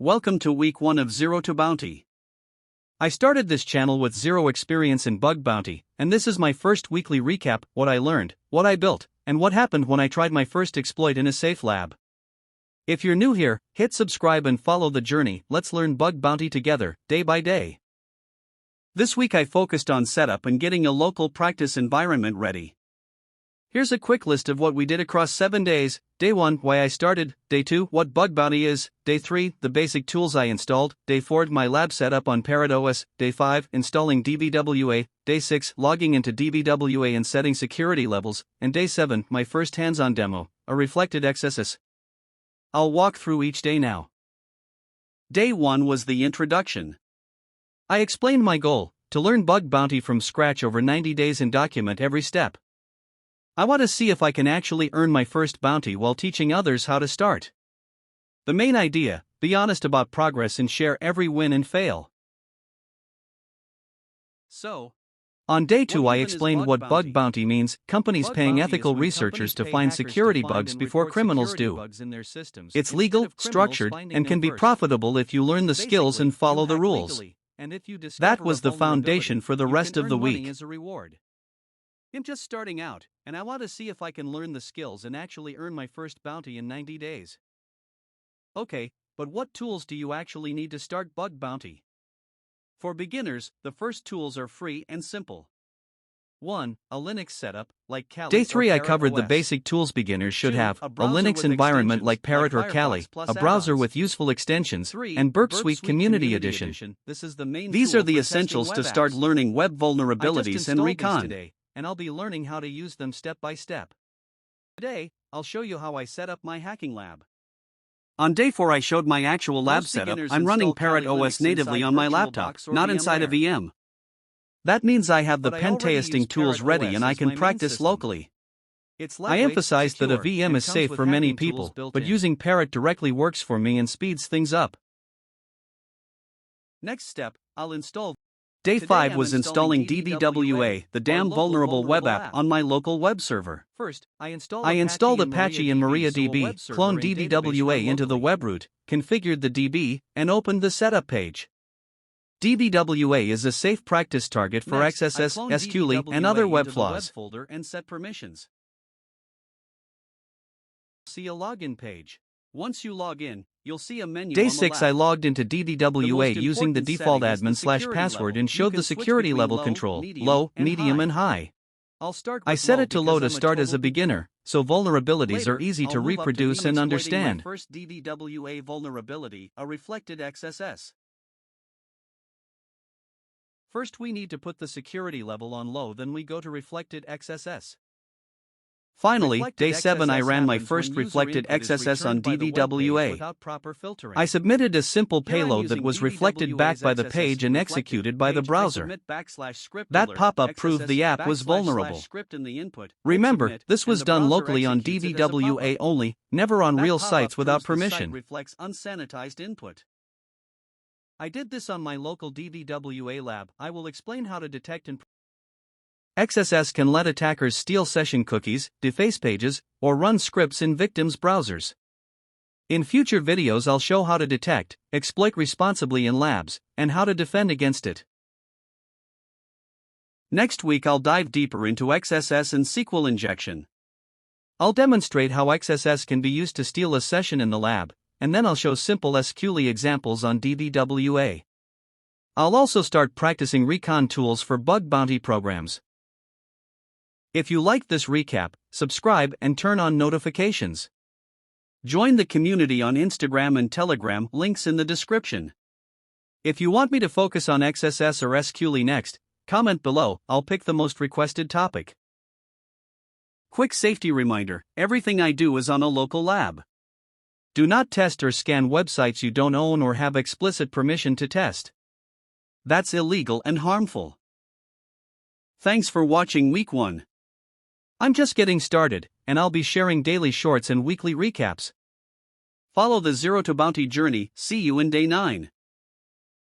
Welcome to week 1 of ZeroToBounty. I started this channel with zero experience in bug bounty, and this is my first weekly recap: what I learned, what I built, and what happened when I tried my first exploit in a safe lab. If you're new here, hit subscribe and follow the journey. Let's learn bug bounty together, day by day. This week I focused on setup and getting a local practice environment ready. Here's a quick list of what we did across 7 days. Day 1, why I started. Day 2, what bug bounty is. Day 3, the basic tools I installed. Day 4, my lab setup on Parrot OS. Day 5, installing DVWA. Day 6, logging into DVWA and setting security levels. And Day 7, my first hands-on demo, a reflected XSS. I'll walk through each day now. Day 1 was the introduction. I explained my goal, to learn bug bounty from scratch over 90 days and document every step. I want to see if I can actually earn my first bounty while teaching others how to start. The main idea: be honest about progress and share every win and fail. So, on day 2 I explained what bug bounty means: companies paying ethical researchers to find security bugs before criminals do. It's legal, structured, and can be profitable if you learn the skills and follow the rules. That was the foundation for the rest of the week. I'm just starting out, and I want to see if I can learn the skills and actually earn my first bounty in 90 days. Okay, but what tools do you actually need to start bug bounty? For beginners, the first tools are free and simple. 1. A Linux setup, like Kali. Day 3 I covered the basic tools beginners should have: a Linux environment like Parrot or Kali, a browser with useful extensions, and Burp Suite Community Edition. These are the essentials to start learning web vulnerabilities and recon. And I'll be learning how to use them step by step. Today, I'll show you how I set up my hacking lab. On day 4 I showed my actual lab setup. I'm running Parrot OS natively on my laptop, not inside a VM. That means I have the pen testing tools ready and I can practice locally. I emphasized that a VM is safe for many people, but using Parrot directly works for me and speeds things up. Next step, I'll install. Day 5 was installing DVWA, the damn vulnerable web app, on my local web server. First, I installed Apache and MariaDB, cloned DVWA into the web root, configured the DB, and opened the setup page. DVWA is a safe practice target for XSS, SQLite, and other web flaws. And set permissions. See a login page. Once you log in, you'll see a menu. Day 6 I logged into DVWA using the default admin/password and showed the security level control: low, medium, and high. I set it to low to start as a beginner, so vulnerabilities are easy to reproduce and understand. First DVWA vulnerability, a reflected XSS. First we need to put the security level on low, then we go to reflected XSS. Finally, day 7 I ran my first reflected XSS on DVWA. I submitted a simple payload that was reflected back by the page and executed by the browser. That pop-up proved the app was vulnerable. Remember, this was done locally on DVWA only, never on real sites without permission. I did this on my local DVWA lab. I will explain how to detect and XSS can let attackers steal session cookies, deface pages, or run scripts in victims' browsers. In future videos I'll show how to detect, exploit responsibly in labs, and how to defend against it. Next week I'll dive deeper into XSS and SQL injection. I'll demonstrate how XSS can be used to steal a session in the lab, and then I'll show simple SQLite examples on DVWA. I'll also start practicing recon tools for bug bounty programs. If you liked this recap, subscribe and turn on notifications. Join the community on Instagram and Telegram, links in the description. If you want me to focus on XSS or SQLite next, comment below, I'll pick the most requested topic. Quick safety reminder: everything I do is on a local lab. Do not test or scan websites you don't own or have explicit permission to test. That's illegal and harmful. Thanks for watching week 1. I'm just getting started, and I'll be sharing daily shorts and weekly recaps. Follow the ZeroToBounty journey. See you in day 9.